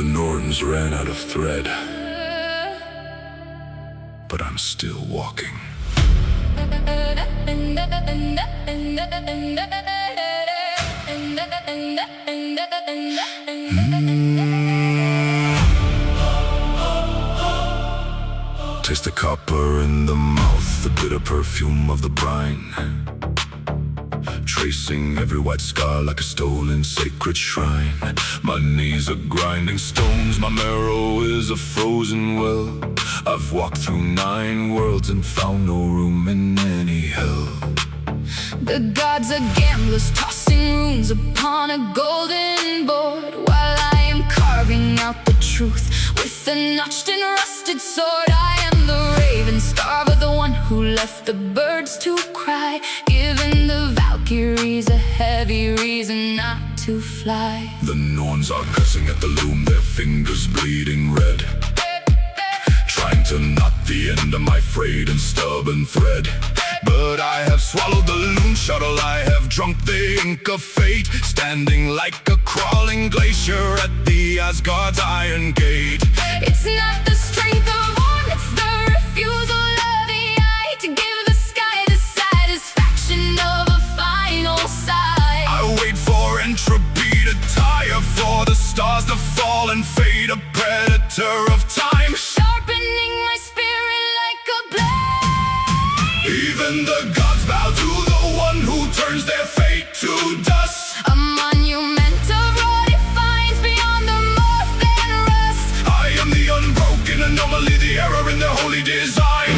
The Norns ran out of thread, but I'm still walking. Taste the copper in the mouth, the bitter perfume of the brine, tracing every white scar like a stolen sacred shrine. My knees are grinding stones, my marrow is a frozen well. I've walked through 9 worlds and found no room in any hell. The gods are gamblers, tossing runes upon a golden board, while I am carving out the truth with a notched and rusted sword. I am the raven starver, the one who left the birds to cry, giving the Valkyries a heavy reason not to fly. The Norns are cursing at the loom, their fingers bleeding red, trying to knot the end of my frayed and stubborn thread. But I have swallowed the loon shuttle, I have drunk the ink of fate, standing like a crawling glacier at the Asgard's iron gate. It's not the strength of arm, it's the refusal of the eye to give the sky the satisfaction of a final sigh. I wait for entropy to tire, for the stars to fall and fade, a predator of time, sharpening my spirit like a blade. Even the gods bow to the one who turns their fate to dust. A monument of raw defiance beyond the moth and rust. I am the unbroken anomaly, the error in their holy design,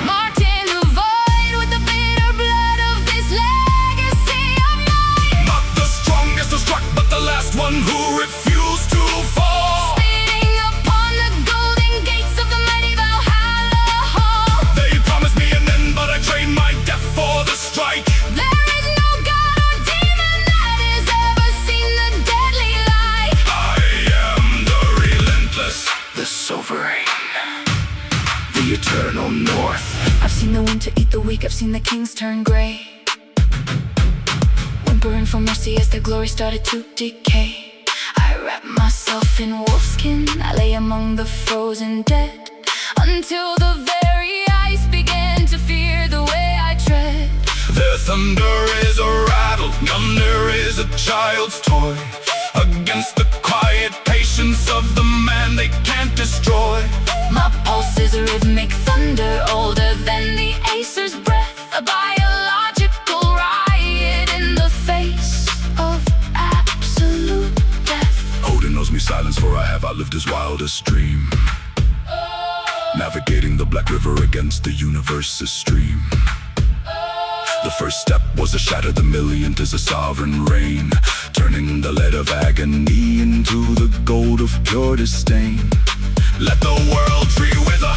marked in the void with the bitter blood of this legacy of mine. not the strongest was struck, but the last one who refused to fall. Spitting upon the golden gates of the mighty VALHALLA. They promised me an end, but I traded my death for the strike. There is no god or demon that has ever seen the deadly light. I am the relentless, the sovereign, the eternal north. I've seen the winter eat the weak, I've seen the kings turn gray, whimpering for mercy as their glory started to decay. I wrap myself in wolfskin, I lay among the frozen dead, until the very ice began to fear the way I tread. Their thunder is a rattle, yonder is a child's toy, against the quiet patience of the man they can't destroy. My pulse is a rhythmic thunder, older than the Acer's breath, a biological riot in the face of absolute death. Odin knows me silence, for I have outlived his wildest dream, navigating the Black River against the universe's stream. The first step was to shatter the millionth as a sovereign reign, turning the lead of agony into the gold of pure disdain. Let the world tree wither,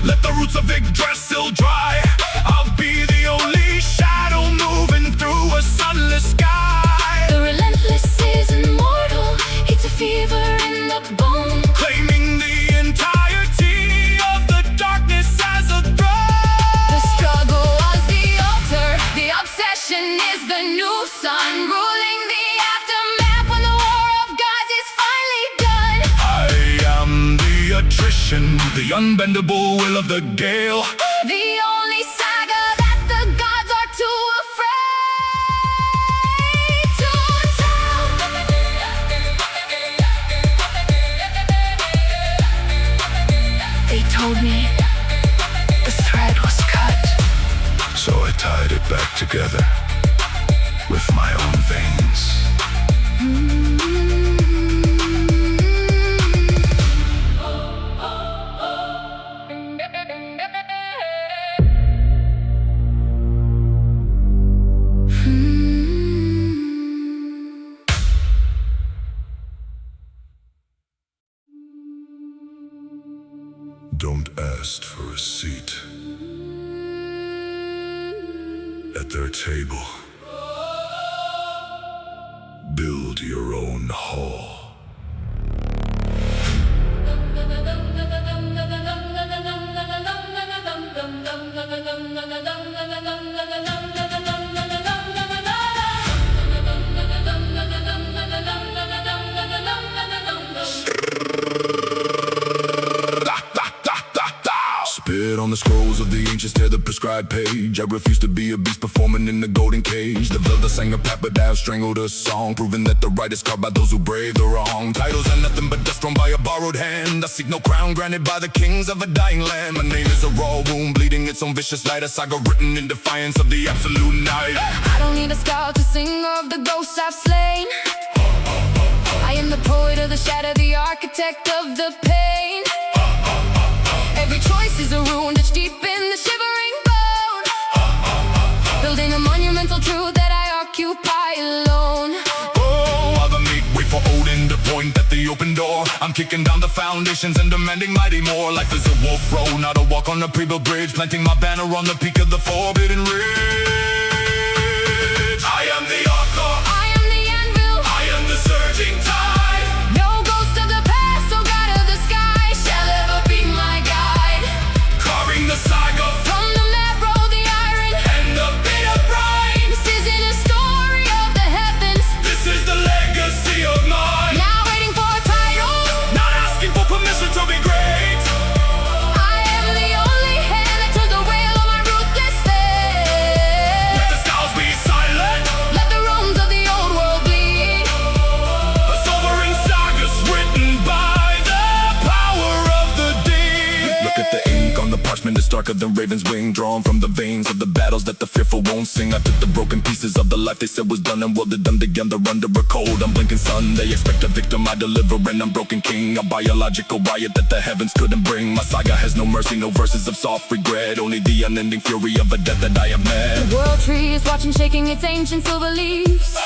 let the roots of Yggdrasil dry. I'll be the only shadow moving through a sunless sky. The relentless is immortal, it's a fever in the bone, Claiming the entirety of the darkness as a throne. the struggle was the altar, the obsession is the new sun, ruling the aftermath when the war of gods is finally done. I am the attrition, the unbendable will of the gale, The only saga that the gods are too afraid to tell. They told me the thread was cut. so I tied it back together with my own veins. Don't ask for a seat at their table. Build your own hall. pages tear the prescribed page. I refuse to be a beast performing in the golden cage. The Velda sang a pat but I've strangled a song, proving that the right is carved by those who brave the wrong. Titles are nothing but dust thrown by a borrowed hand. I seek no crown granted by the kings of a dying land. My name is a raw wound bleeding its own vicious light, a saga written in defiance of the absolute night. I don't need a scout to sing of the ghosts I've slain. I am the poet of the shadow, the architect of the pain. Every choice is a rune etched deep in the shivering bone, building a monumental truth that I occupy alone. Oh, while the meek wait for Odin to point at the open door, I'm kicking down the foundations and demanding mighty more. Life is a wolf road, not a walk on a pre-built bridge, planting my banner on the peak of the forbidden ridge. I am the author, I am the anvil, I am the surging tide. no ghost of the past or god of the sky shall ever be my guide. Carving the saga From the marrow, the iron, and the bitter brine. this isn't a story of the heavens. This is the legacy of mine. Now waiting for a title, Not asking for permission to be great. I am the only hand that turns the wheel of my ruthless fate. Let the scouts be silent. Let the runes of the old world bleed. A sovereign saga's written by the power of the deep. Look at the ink on the parchment, it's darker than raven's wing, drawn from the veins of the battles that the fearful won't sing. I took the broken pieces of the life they said was done and welded them together under a cold, unblinking sun. They expect a victim, I deliver an unbroken king, a biological riot that the heavens couldn't bring. My saga has no mercy, no verses of soft regret, only the unending fury of a death that I have met. The world tree is watching, shaking its ancient silver leaves,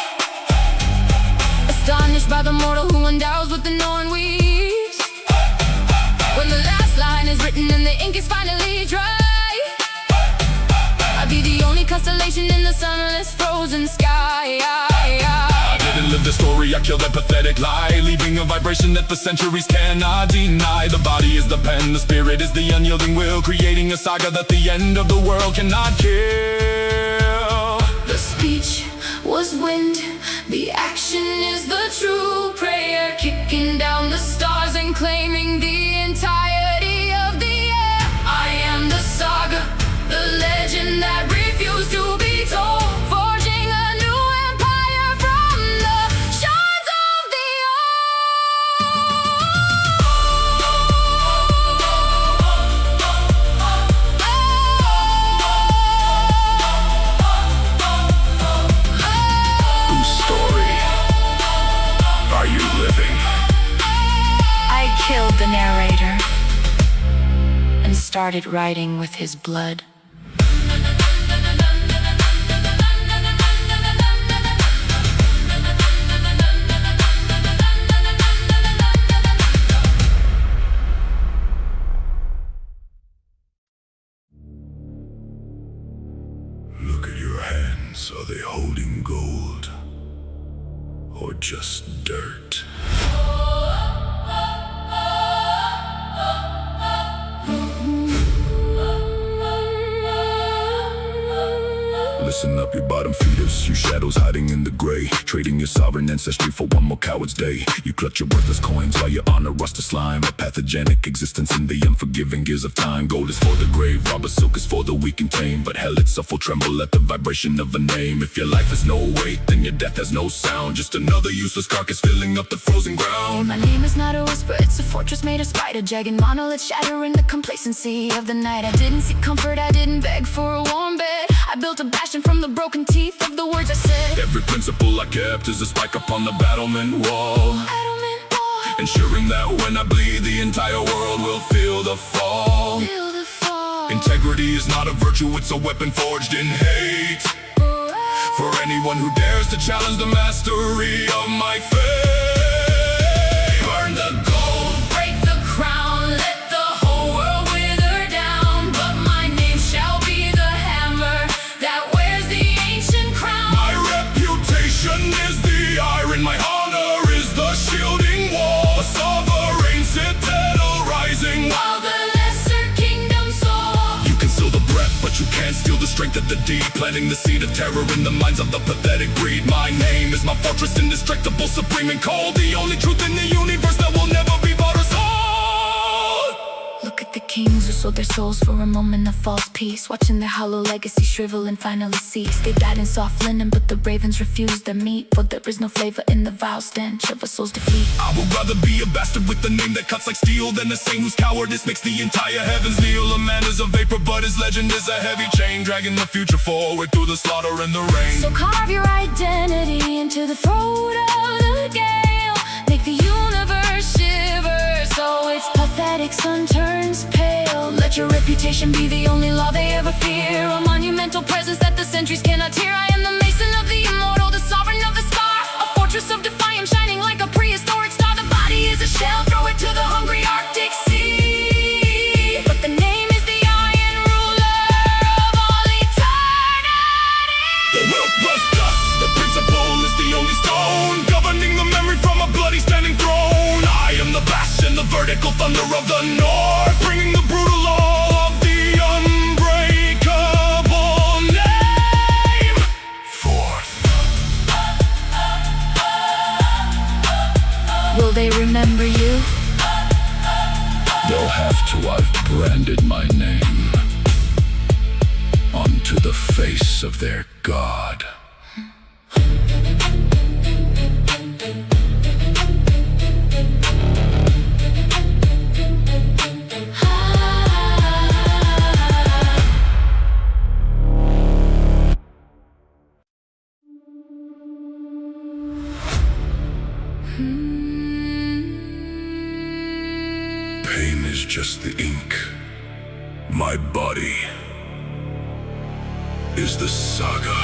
astonished by the mortal who endows with the known weaves. When the last line is written and the ink is finally dry, I'll be the only constellation in the sunless frozen sky. I didn't live the story, I killed that pathetic lie, leaving a vibration that the centuries cannot deny. The body is the pen, the spirit is the unyielding will, creating a saga that the end of the world cannot kill. The speech was wind, the action is the true prayer, kicking down the stars and claiming the entirety of the air. I am the saga, the legend that refused to be told, forging a new empire from the shards of the Whose story are you living? I killed the narrator and started writing with his blood. Look at your hands, are they holding gold? Or just dirt? Listen up, your bottom feeders, you shadows hiding in the gray, trading your sovereign ancestry for one more coward's day. You clutch your worthless coins while your honor rusts to slime, a pathogenic existence in the unforgiving gears of time. Gold is for the grave, robber silk is for the weak and tame, but hell itself will tremble at the vibration of a name. If your life has no weight, then your death has no sound, just another useless carcass filling up the frozen ground. My name is not a whisper, it's a fortress made of spider, jagged monoliths shattering the complacency of the night. I didn't seek comfort, I didn't beg for a warm bed, I built a bastion from the broken teeth of the words I said. Every principle I kept is a spike upon the battlement wall, ensuring that when I bleed, the entire world will feel the fall. Integrity is not a virtue, it's a weapon forged in hate. For anyone who dares to challenge the mastery of my fate. Burn the gold, Break the crown, let the whole world wither down, but my name shall be the hammer that wears the ancient crown. my reputation is the iron, my honor is the shielding wall, a sovereign citadel rising. While the lesser kingdoms soar, You can steal the breath, but you can't steal the strength of the deed, planting the seed of terror in the minds of the pathetic breed. My name is my fortress, indestructible, supreme and cold, the only truth in the universe that will never be bought or sold. look at the kings who sold their souls for a moment of false peace, watching their hollow legacy shrivel and finally cease. They died in soft linen, but the ravens refused their meat, for there is no flavor in the vile stench of a soul's defeat. I would rather be a bastard with a name that cuts like steel than a saint whose cowardice makes the entire heavens kneel. A man is a vapor, but his legend is a heavy chain, dragging the future forward through the slaughter and the rain. So carve your identity into the throat of the gale, make the universe shiver so its pathetic sun turns pale. Let your reputation be the only law they ever fear, a monumental presence that the centuries cannot tear. I am the mason of the immortal, the sovereign of the scar, a fortress of defiance shining like a prehistoric star. The body is a shell, throw it to the hungry Arctic Sea, but the name is the iron ruler of all eternity. The will plus dust, the principle is the only stone governing the memory from a bloody standing throne. I am the bastion, the vertical thunder of the north, bringing the brutal law of the unbreakable name forth. Will they remember you? They'll have to. I've branded my name onto the face of their god. Pain is just the ink. My body is the saga.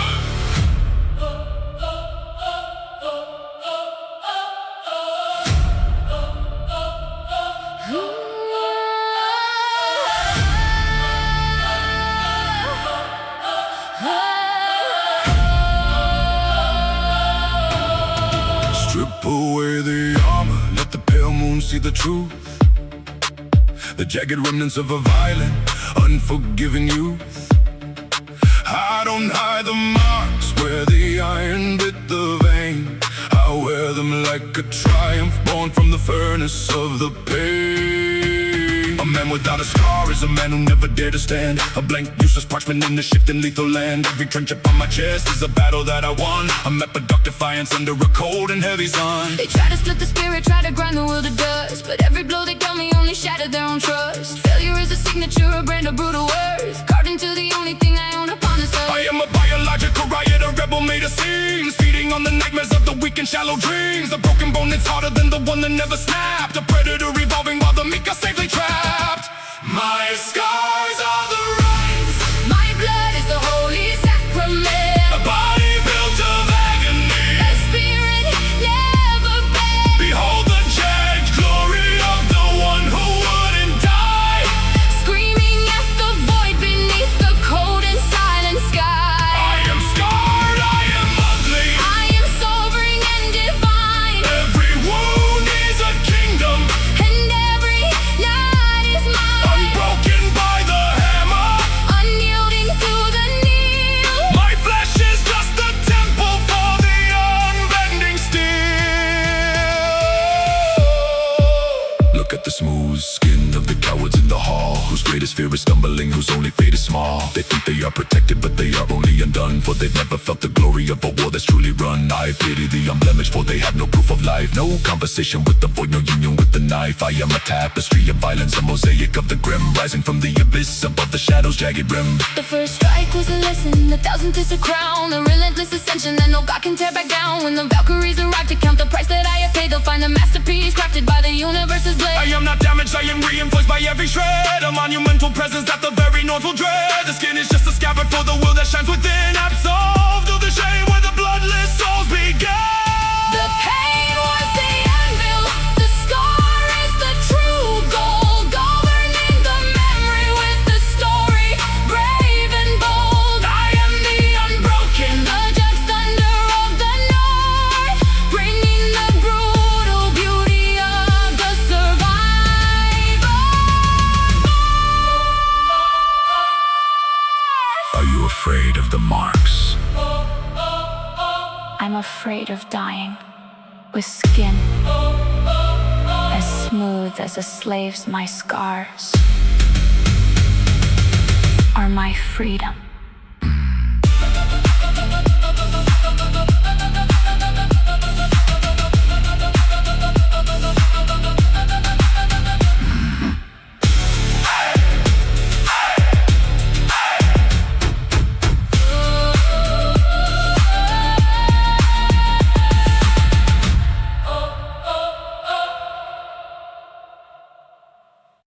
Strip away the armor, let the pale moon see the truth. The jagged remnants of a violent, unforgiving youth. I don't hide the marks where the iron bit the vein. I wear them like a triumph born from the furnace of the pain. A man without a scar is a man who never dared to stand. A blank, useless parchment in a shifting lethal land. Every trench upon my chest is a battle that I won. I met but dark defiance under a cold and heavy sun. They try to split the spirit, try to grind the will to dust, but every blow they dealt me only shattered their own trust. Failure is a signature, a brand of brutal worth, carved into the only thing I own upon this earth. I am a biological riot, a rebel made of scenes, feeding on the nightmares of the weak and shallow dreams. A broken bone that's harder than the one that never snapped. A predator evolving while the meek are safely trapped. My scars are the rights. My blood is the holy sacrament, A body built of agony. a spirit never bent. Behold the jagged glory of the one who wouldn't die. Screaming at the void beneath the cold and silent sky. I am scarred, I am ugly. I am sobering and divine, Every wound is a kingdom, and every night is mine. unbroken by the hammer. Unyielding to the kneel, My flesh is just a temple for the unbending steel. Look at the smooth skin of the cowards in the hall, whose greatest fear is stumbling, whose only fate is small. They think they are protected, but they are only undone, for they've never felt the glory of a war that's truly run. I pity the unblemished, for they have no proof of life, no conversation with the void, no union with the knife. I am a tapestry of violence, a mosaic of the grim, rising from the abyss above the shadows' jagged rim. the first strike was a lesson, the thousandth is a crown, a relentless ascension that no god can tear back down. When the Valkyries arrive to count the price that I have paid, they'll find a masterpiece crafted by the universe's blade. I am not damaged, I am reinforced by every shred, a monumental presence that the very north will dread. The skin is just a scabbard for the will that shines within, absolved of the shame where the bloodless souls began. The pain was the anvil, the scar is the true goal, governing the memory with the story, brave and bold. I am the unbroken, The just thunder of the north, bringing the brutal beauty of the survivor. Are you afraid of the marks? I'm afraid of dying, with skin as smooth as a slave's my scars. are my freedom.